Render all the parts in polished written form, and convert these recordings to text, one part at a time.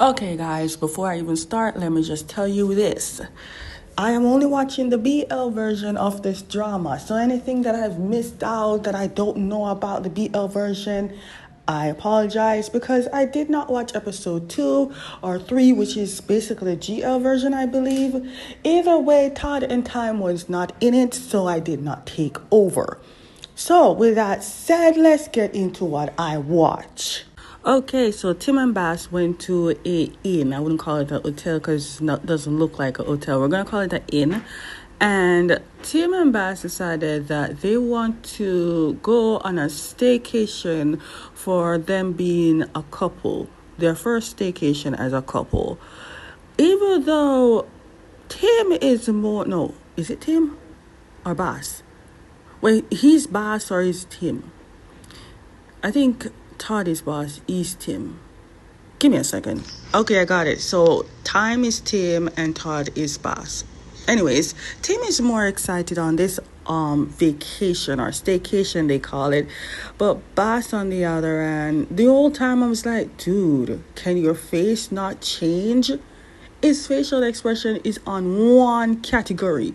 Okay, guys, before I even start, let me just tell you this. I am only watching the BL version of this drama, so anything that I've missed out that I don't know about the BL version, I apologize because I did not watch episode 2 or 3, which is basically the GL version, I believe. Either way, Todd and Time was not in it, so I did not take over. So, with that said, let's get into what I watch. Okay, so Tim and Bass went to a inn. I wouldn't call it a hotel because it doesn't look like a hotel. We're going to call it an inn. And Tim and Bass decided that they want to go on a staycation for them being a couple. Their first staycation as a couple. Even though Tim is more... No, is it Tim or Bass? Wait, he's Bass or is Tim? I think... Todd is Boss, is Tim. Give me a second. Okay, I got it. So Time is Tim and Todd is Boss. Anyways, Tim is more excited on this vacation or staycation they call it. But Boss on the other end, the whole time I was like, dude, can your face not change? His facial expression is on one category.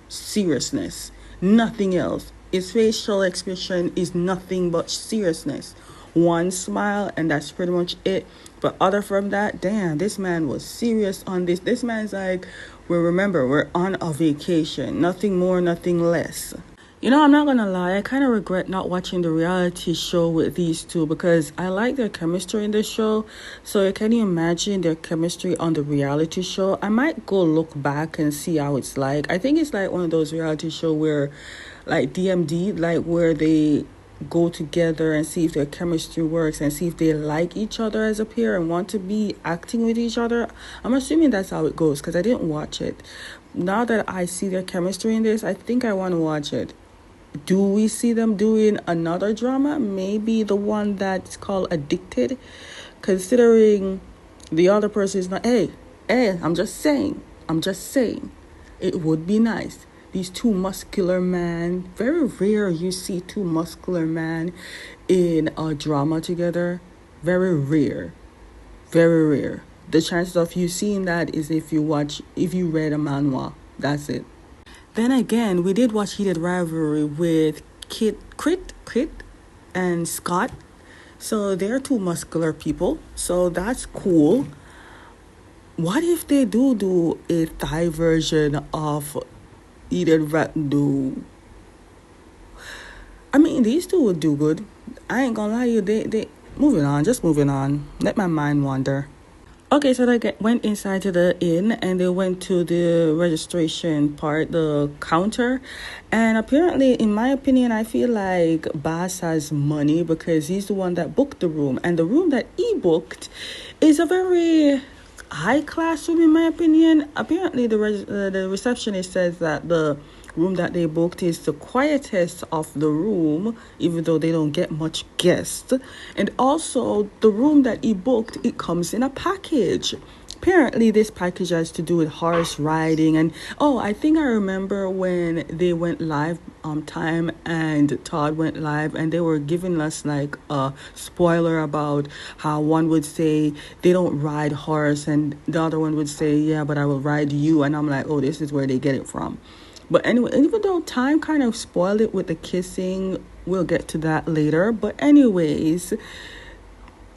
Seriousness. Nothing else. His facial expression is nothing but seriousness. One smile and that's pretty much it. But other from that, damn, this man was serious on this. This man's like, remember, we're on a vacation. Nothing more, nothing less. You know, I'm not gonna lie, I kind of regret not watching the reality show with these two because I like their chemistry in the show. So can you imagine their chemistry on the reality show? I might go look back and see how it's like. I think it's like one of those reality show where, like DMD, like where they go together and see if their chemistry works and see if they like each other as a pair and want to be acting with each other. I'm assuming that's how it goes because I didn't watch it. Now that I see their chemistry in this, I think I want to watch it. Do we see them doing another drama? Maybe the one that's called Addicted? Considering the other person is not... Hey, I'm just saying. It would be nice. These two muscular men, very rare you see two muscular men in a drama together. Very rare. The chances of you seeing that is if you read a manhwa. That's it. Then again, we did watch Heated Rivalry with Crit and Scott. So they're two muscular people. So that's cool. What if they do a Thai version of Heated Rivalry? I mean, these two would do good. I ain't gonna lie to you. They moving on. Let my mind wander. Okay, so they went inside to the inn and they went to the registration part, the counter. And apparently, in my opinion, I feel like Bass has money because he's the one that booked the room. And the room that he booked is a very high-class room, in my opinion. Apparently, the receptionist says that the room that they booked is the quietest of the room, even though they don't get much guests. And also, the room that he booked, it comes in a package. Apparently, this package has to do with horse riding. And, I think I remember when they went live, Time and Todd went live, and they were giving us, like, a spoiler about how one would say they don't ride horse, and the other one would say, yeah, but I will ride you. And I'm like, this is where they get it from. But anyway, even though Time kind of spoiled it with the kissing, we'll get to that later. But anyways,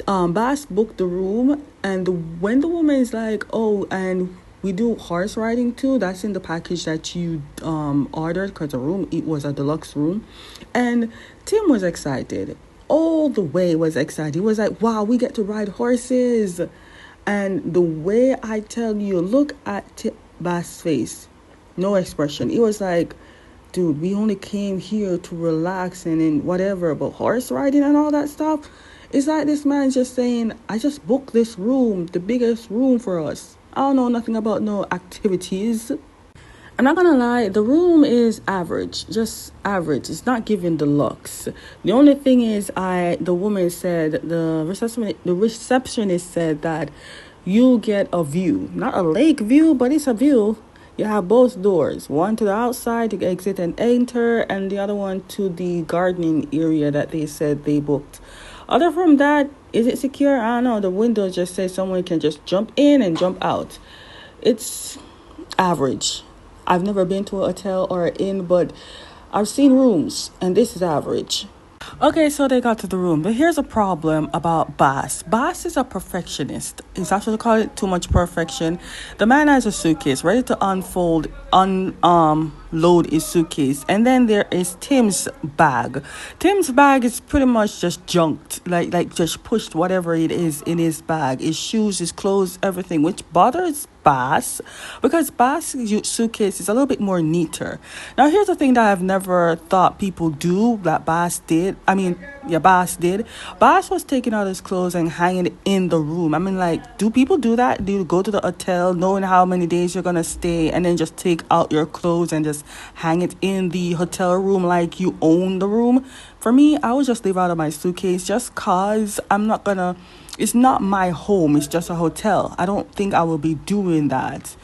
Bass booked the room, and when the woman is like, and we do horse riding too, that's in the package that you ordered, because the room, it was a deluxe room. And Tim was excited. All the way was excited. He was like, wow, we get to ride horses. And the way I tell you, look at Bass' face. No expression. He was like, dude, we only came here to relax and whatever, but horse riding and all that stuff. It's like this man just saying, I just booked this room, the biggest room for us. I don't know nothing about no activities. I'm not gonna lie, the room is average, just average. It's not giving deluxe. The only thing is, the woman said, the receptionist said that you get a view, not a lake view, but it's a view. You have both doors, one to the outside to exit and enter, and the other one to the gardening area that they said they booked. Other from that, Is it secure? I don't know. The window just says someone can just jump in and jump out. It's average. I've never been to a hotel or an inn, but I've seen rooms, and this is average. Okay, so they got to the room. But here's a problem about Boss. Boss is a perfectionist. Is that what they call it? Too much perfection. The man has a suitcase ready to load his suitcase. And then there is Tim's bag. Tim's bag is pretty much just junked. Like just pushed whatever it is in his bag. His shoes, his clothes, everything. Which bothers Bass, because Bass' suitcase is a little bit more neater. Now, here's the thing that I've never thought people do that Bass did. Bass did. Bass was taking out his clothes and hanging it in the room. I mean, like, do people do that? Do you go to the hotel knowing how many days you're gonna stay and then just take out your clothes and just hang it in the hotel room like you own the room? For me, I would just leave out of my suitcase just cause it's not my home, it's just a hotel. I don't think I will be doing that.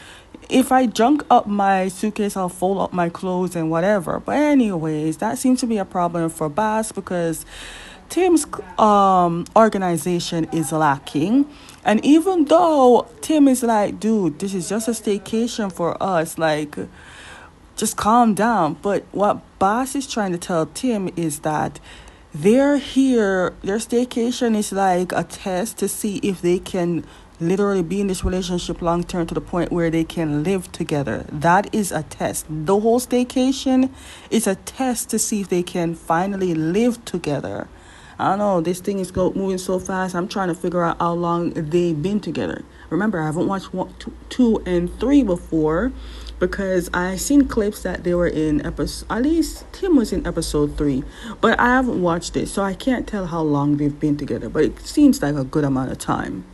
If I junk up my suitcase, I'll fold up my clothes and whatever. But anyways, that seems to be a problem for Bass because Tim's organization is lacking. And even though Tim is like, dude, this is just a staycation for us, like, just calm down. But what Bass is trying to tell Tim is that they're here, their staycation is like a test to see if they can literally be in this relationship long term to the point where they can live together. That is a test. The whole staycation is a test to see if they can finally live together. I don't know, this thing is moving so fast. I'm trying to figure out how long they've been together. Remember, I haven't watched 2 and 3 before, because I seen clips that they were in episode, at least Tim was in episode 3, but I haven't watched it, so I can't tell how long they've been together, but it seems like a good amount of time.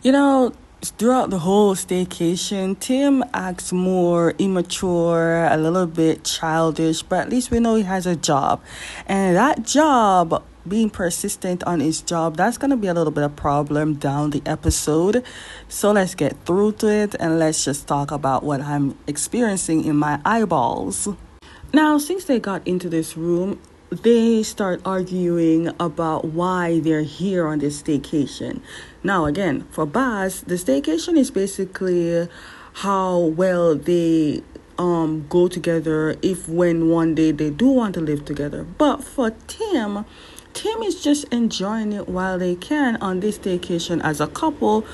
You know, throughout the whole staycation, Tim acts more immature, a little bit childish, but at least we know he has a job, and that job, being persistent on his job, that's going to be a little bit of problem down the episode. So let's get through to it and let's just talk about what I'm experiencing in my eyeballs. Now, since they got into this room, they start arguing about why they're here on this staycation. Now, again, for Bass, the staycation is basically how well they go together if when one day they do want to live together. But for Tim is just enjoying it while they can on this staycation as a couple.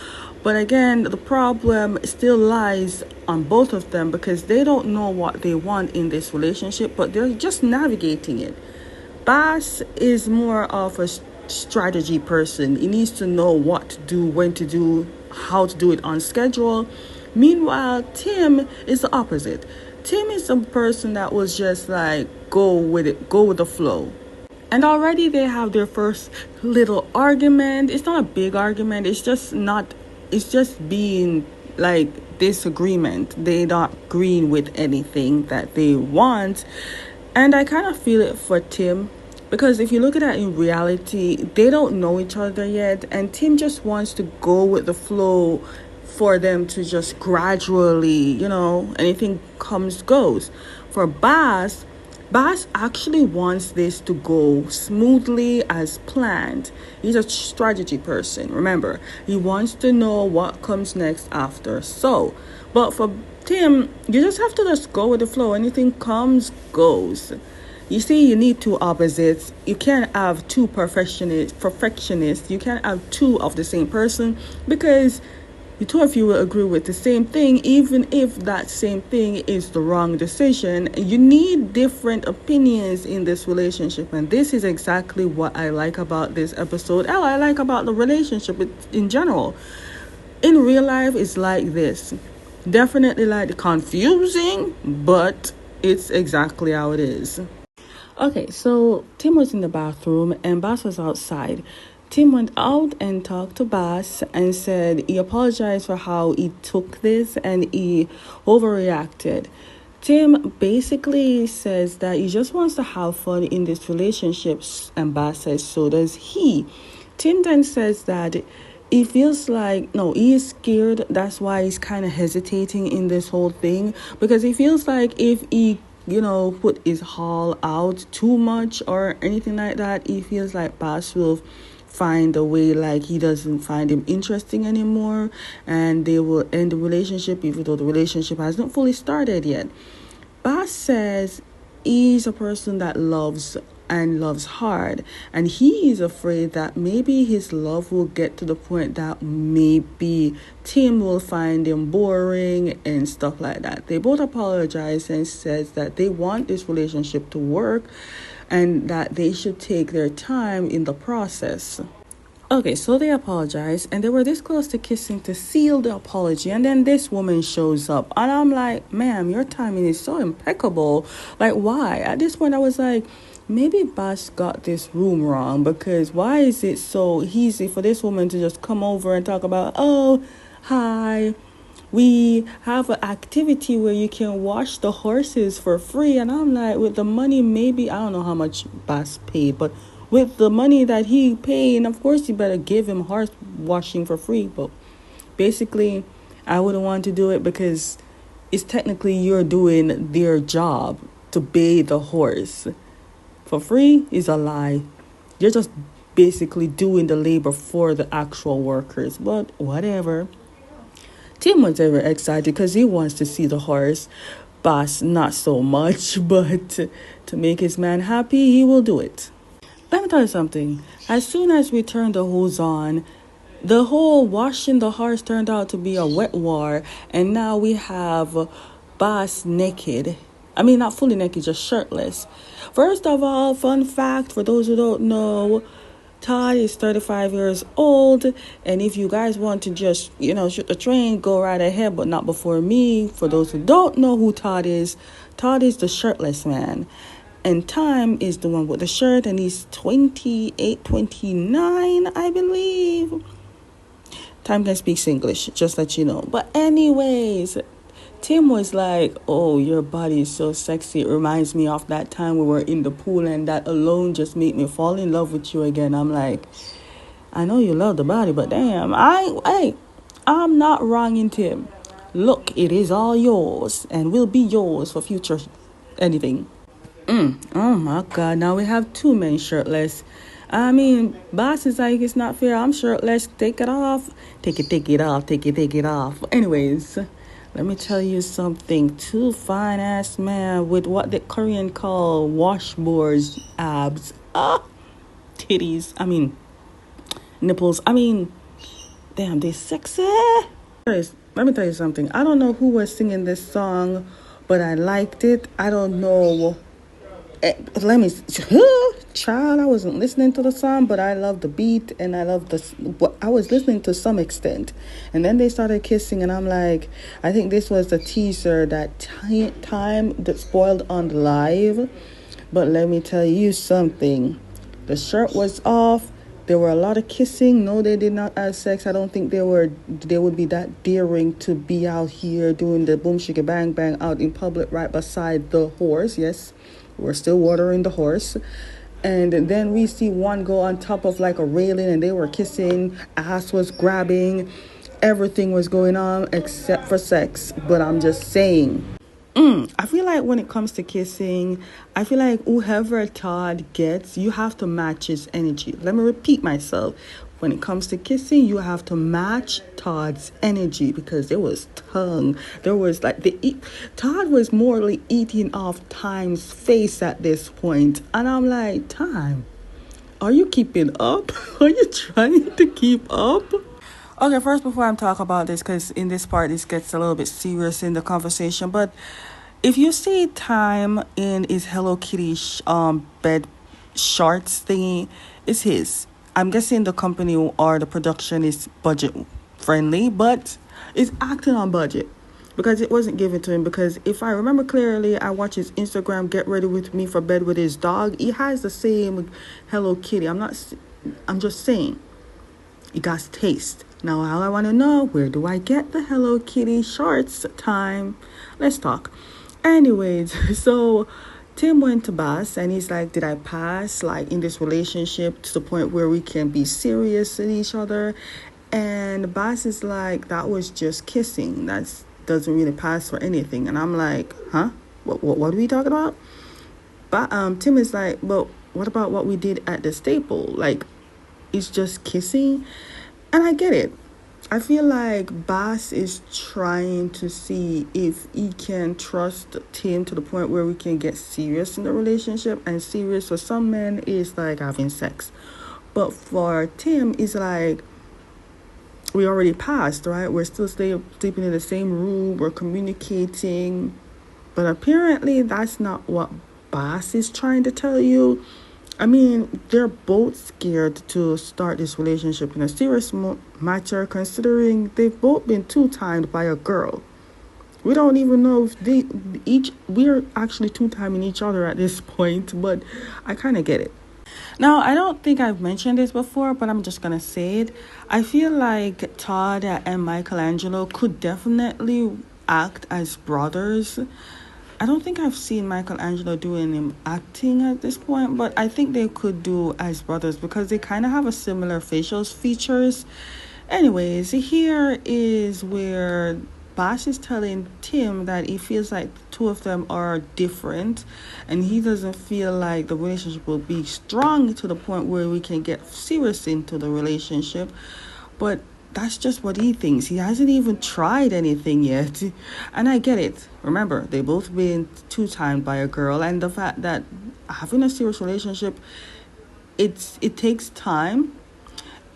But again, the problem still lies on both of them because they don't know what they want in this relationship, but they're just navigating it. Bass is more of a strategy person. He needs to know what to do, when to do, how to do it on schedule. Meanwhile, Tim is the opposite. Tim is some person that was just like, go with it, go with the flow. And already they have their first little argument. It's not a big argument. It's just being like disagreement. They're not agreeing with anything that they want. And I kind of feel it for Tim, because if you look at it in reality, they don't know each other yet. And Tim just wants to go with the flow for them to just gradually, anything comes, goes. For Bass actually wants this to go smoothly as planned. He's a strategy person. Remember, he wants to know what comes next after. So, but for Tim, you just have to just go with the flow. Anything comes, goes. You see, you need two opposites. You can't have two perfectionists. You can't have two of the same person, because the two of you will agree with the same thing, even if that same thing is the wrong decision. You need different opinions in this relationship, and this is exactly what I like about this episode. I like about the relationship in general. In real life, it's like this. Definitely like confusing, but it's exactly how it is. Okay, so Tim was in the bathroom and Bass was outside. Tim went out and talked to Bass and said he apologized for how he took this and he overreacted. Tim basically says that he just wants to have fun in this relationship, and Bass says so does he. Tim then says that he feels like, he is scared. That's why he's kind of hesitating in this whole thing, because he feels like if he put his haul out too much or anything like that, he feels like Bass will find a way like he doesn't find him interesting anymore, and they will end the relationship even though the relationship hasn't fully started yet. Bass says he's a person that loves and loves hard, and he is afraid that maybe his love will get to the point that maybe Tim will find him boring and stuff like that. They both apologize and says that they want this relationship to work and that they should take their time in the process. Okay, so they apologize, and they were this close to kissing to seal the apology, and then this woman shows up, and I'm like, ma'am, your timing is so impeccable. Like, why? At this point, I was like, maybe Bash got this room wrong, because why is it so easy for this woman to just come over and talk about, oh, hi, we have an activity where you can wash the horses for free. And I'm like, with the money, maybe, I don't know how much Bass paid, but with the money that he paid, and of course you better give him horse washing for free. But basically, I wouldn't want to do it because it's technically you're doing their job to bathe the horse. For free is a lie. You're just basically doing the labor for the actual workers. But whatever. Tim was ever excited because he wants to see the horse. Bass, not so much, but to make his man happy, he will do it. Let me tell you something. As soon as we turned the hose on, the whole washing the horse turned out to be a wet war. And now we have Bass naked. I mean, not fully naked, just shirtless. First of all, fun fact for those who don't know, Todd is 35 years old. And if you guys want to just, shoot the train, go right ahead, but not before me. For those who don't know who Todd is the shirtless man. And Time is the one with the shirt, and he's 28, 29, I believe. Time can speak English, just let you know. But anyways, Tim was like, oh, your body is so sexy. It reminds me of that time we were in the pool, and that alone just made me fall in love with you again. I'm like, I know you love the body, but damn, I'm not wronging Tim. Look, it is all yours and will be yours for future anything. Oh my God, now we have two men shirtless. I mean, Boss is like, it's not fair. I'm shirtless. Take it off. Take it off. Anyways, let me tell you something. Two fine ass man with what the Korean call washboards abs. Titties. I mean, nipples. I mean, damn, they sexy. Let me tell you something. I don't know who was singing this song, but I liked it. I don't know. Let me, child, I wasn't listening to the song, but I love the beat and I love I was listening to some extent. And then they started kissing, and I'm like, I think this was the teaser that time that spoiled on the live. But let me tell you something. The shirt was off. There were a lot of kissing. No, they did not have sex. I don't think they would be that daring to be out here doing the boom shika bang bang out in public right beside the horse. Yes. We're still watering the horse. And then we see one go on top of like a railing, and they were kissing. Ass was grabbing. Everything was going on except for sex. But I'm just saying. I feel like when it comes to kissing, I feel like whoever Todd gets, you have to match his energy. Let me repeat myself. When it comes to kissing, you have to match Todd's energy, because there was tongue. There was like Todd was morally eating off Time's face at this point. And I'm like, Time, are you keeping up? Are you trying to keep up? Okay, first, before I talk about this, because in this part, this gets a little bit serious in the conversation. But if you see Time in his Hello Kitty bed shorts thingy, it's his. I'm guessing the company or the production is budget friendly, but it's acting on budget because it wasn't given to him. Because if I remember clearly, I watched his Instagram, Get Ready With Me for Bed with his dog. He has the same Hello Kitty. I'm just saying, it got taste. Now, all I want to know, where do I get the Hello Kitty shorts? Time. Let's talk. Anyways, so Tim went to Bass and he's like, did I pass like in this relationship to the point where we can be serious with each other? And Bass is like, that was just kissing. That doesn't really pass for anything. And I'm like, huh? What are we talking about? But Tim is like, but what about what we did at the Staple? Like, is just kissing. And I get it. I feel like Bass is trying to see if he can trust Tim to the point where we can get serious in the relationship. And serious for some men is like having sex. But for Tim, it's like we already passed, right? We're still sleeping in the same room. We're communicating. But apparently that's not what Bass is trying to tell you. I mean, they're both scared to start this relationship in a serious matter, considering they've both been two-timed by a girl. We don't even know if we're actually two-timing each other at this point, but I kind of get it. Now, I don't think I've mentioned this before, but I'm just going to say it. I feel like Todd and Michelangelo could definitely act as brothers. I don't think I've seen Michelangelo doing him acting at this point, but I think they could do as brothers because they kind of have a similar facial features. Anyways, here is where Bash is telling Tim that he feels like the two of them are different and he doesn't feel like the relationship will be strong to the point where we can get serious into the relationship. But that's just what he thinks. He hasn't even tried anything yet. And I get it. Remember, they both been two-timed by a girl. And the fact that having a serious relationship, it takes time.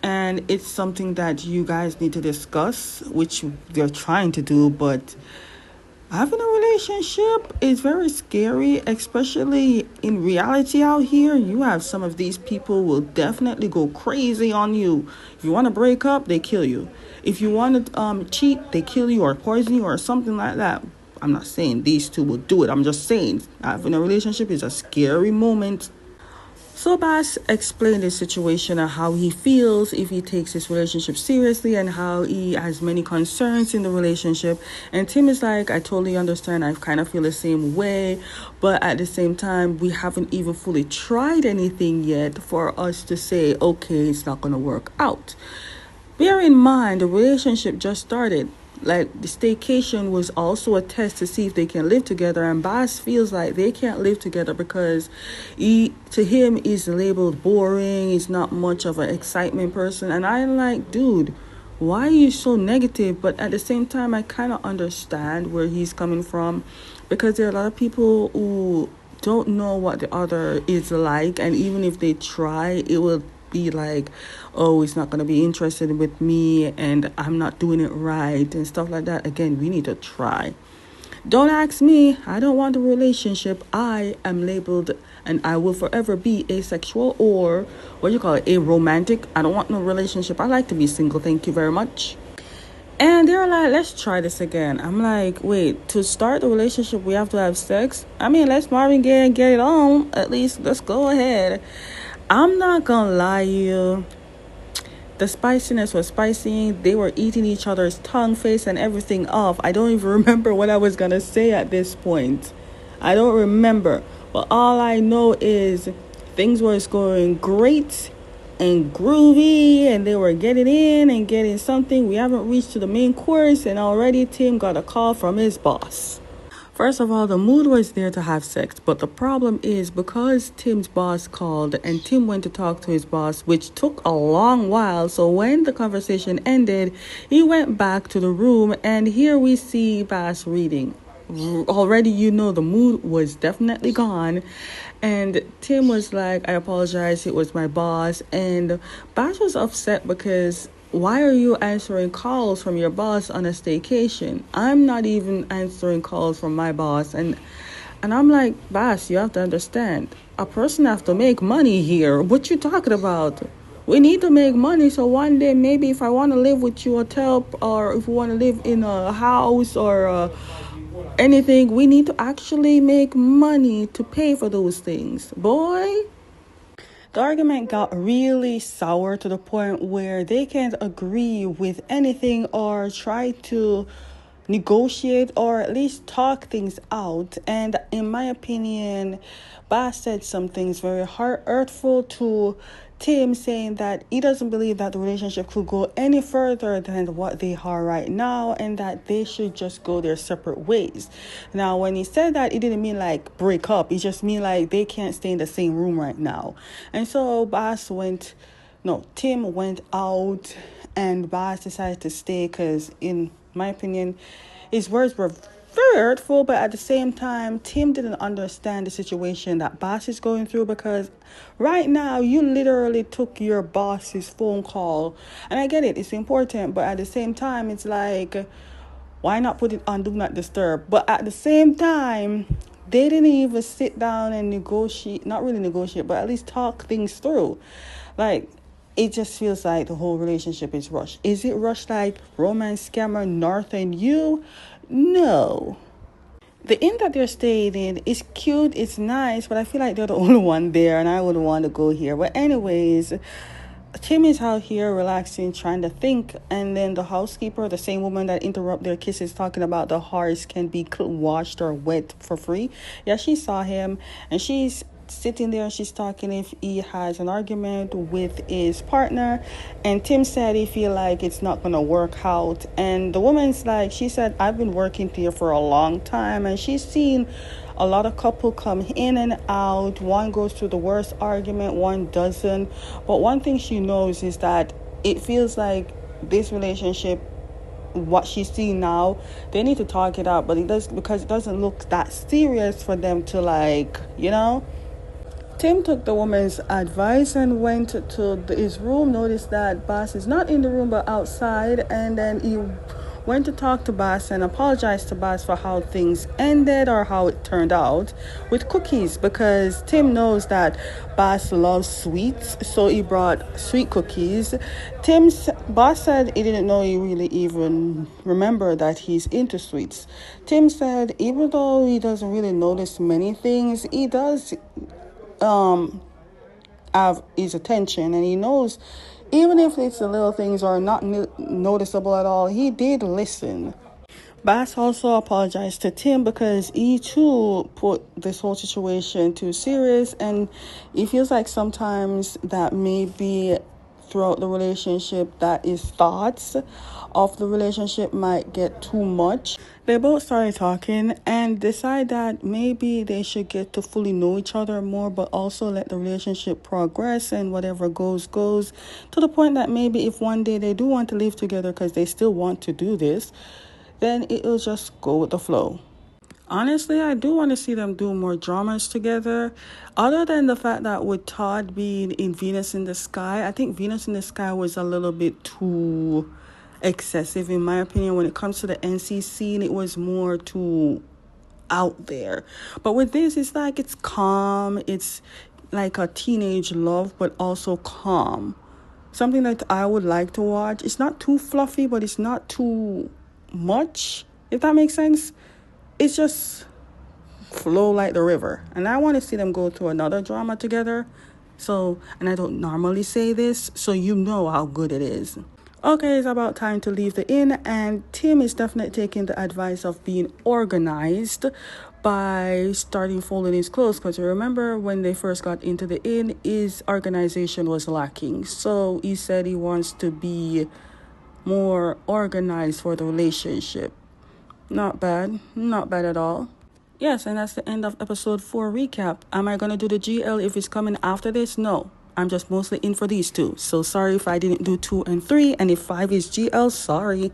And it's something that you guys need to discuss, which they're trying to do. But having a relationship is very scary, especially in reality out here. You have some of these people will definitely go crazy on you. If you want to break up, they kill you. If you want to cheat, they kill you or poison you or something like that. I'm not saying these two will do it. I'm just saying having a relationship is a scary moment. So Bass explained his situation and how he feels if he takes his relationship seriously and how he has many concerns in the relationship. And Tim is like, I totally understand. I kind of feel the same way. But at the same time, we haven't even fully tried anything yet for us to say, okay, it's not going to work out. Bear in mind, the relationship just started. Like, the staycation was also a test to see if they can live together, and Bass feels like they can't live together because to him is labeled boring. He's not much of an excitement person, and I'm like, dude, why are you so negative? But at the same time, I kind of understand where he's coming from, because there are a lot of people who don't know what the other is like, and even if they try, it will be like, oh, he's not going to be interested with me and I'm not doing it right and stuff like that. Again, we need to try. Don't ask me. I don't want a relationship. I am labeled and I will forever be asexual, or what do you call it, aromantic. I don't want no relationship. I like to be single. Thank you very much. And they're like, let's try this again. I'm like, wait, to start the relationship, we have to have sex? I mean, let's Marvin Gaye and get it on. At least let's go ahead. I'm not gonna lie you. The spiciness was spicy. They were eating each other's tongue, face, and everything off. I don't even remember what I was gonna say at this point. I don't remember. But all I know is things was going great and groovy, and they were getting in and getting something. We haven't reached to the main course, and already Tim got a call from his boss. First of all, the mood was there to have sex, but the problem is because Tim's boss called and Tim went to talk to his boss, which took a long while. So when the conversation ended, he went back to the room, and here we see Bass reading. Already, you know, the mood was definitely gone. And Tim was like, I apologize, it was my boss. And Bass was upset because why are you answering calls from your boss on a staycation? I'm not even answering calls from my boss. And I'm like, Bass, you have to understand. A person have to make money here. What you talking about? We need to make money. So one day, maybe if I want to live with you or if we want to live in a house or anything, we need to actually make money to pay for those things. Boy. The argument got really sour to the point where they can't agree with anything or try to negotiate or at least talk things out. And in my opinion, Bass said some things very hurtful to Tim, saying that he doesn't believe that the relationship could go any further than what they are right now and that they should just go their separate ways. Now, when he said that, it didn't mean like break up. It just mean like they can't stay in the same room right now. And so Bass went no, Tim went out and Boss decided to stay because, in my opinion, his words were very hurtful, but at the same time, Tim didn't understand the situation that Boss is going through because right now you literally took your boss's phone call. And I get it, it's important, but at the same time, it's like, why not put it on Do Not Disturb? But at the same time, they didn't even sit down and negotiate, not really negotiate, but at least talk things through. Like, it just feels like the whole relationship is rushed. Is it rushed like Romance Scammer North and You? No. The inn that they're staying in is cute, it's nice, but I feel like they're the only one there and I wouldn't want to go here. But anyways, Tim is out here relaxing, trying to think, and then the housekeeper, the same woman that interrupt their kisses, talking about the horse can be washed or wet for free. Yeah, she saw him, and she's sitting there and she's talking if he has an argument with his partner, and Tim said he feel like it's not gonna work out, and the woman's like, she said, I've been working here for a long time, and she's seen a lot of couple come in and out. One goes through the worst argument, one doesn't. But one thing she knows is that it feels like this relationship, what she's seeing now, they need to talk it out. But it does, because it doesn't look that serious for them to, like, you know. Tim took the woman's advice and went to his room, noticed that Boss is not in the room but outside, and then he went to talk to Boss and apologized to Boss for how things ended or how it turned out with cookies, because Tim knows that Boss loves sweets, so he brought sweet cookies. Tim's Boss said he didn't know he really even remember that he's into sweets. Tim said even though he doesn't really notice many things, he does have his attention, and he knows even if it's the little things are not noticeable at all, he did listen. Bass also apologized to Tim because he too put this whole situation too serious, and he feels like sometimes that maybe throughout the relationship that his thoughts of the relationship might get too much. They both started talking and decide that maybe they should get to fully know each other more, but also let the relationship progress, and whatever goes, to the point that maybe if one day they do want to live together because they still want to do this, then it'll just go with the flow. Honestly, I do want to see them do more dramas together. Other than the fact that with Todd being in Venus in the Sky, I think Venus in the Sky was a little bit too excessive in my opinion. When it comes to the NC scene, it was more too out there. But with this, it's like it's calm. It's like a teenage love, but also calm. Something that I would like to watch. It's not too fluffy, but it's not too much, if that makes sense. It's just flow like the river. And I want to see them go through another drama together. So, and I don't normally say this, so you know how good it is. Okay, it's about time to leave the inn, and Tim is definitely taking the advice of being organized by starting folding his clothes, because you remember when they first got into the inn, his organization was lacking. So he said he wants to be more organized for the relationship. Not bad at all. Yes, and that's the end of episode 4 recap. Am I going to do the GL if it's coming after this? No. I'm just mostly in for these two. So sorry if I didn't do 2 and 3. And if 5 is GL, sorry.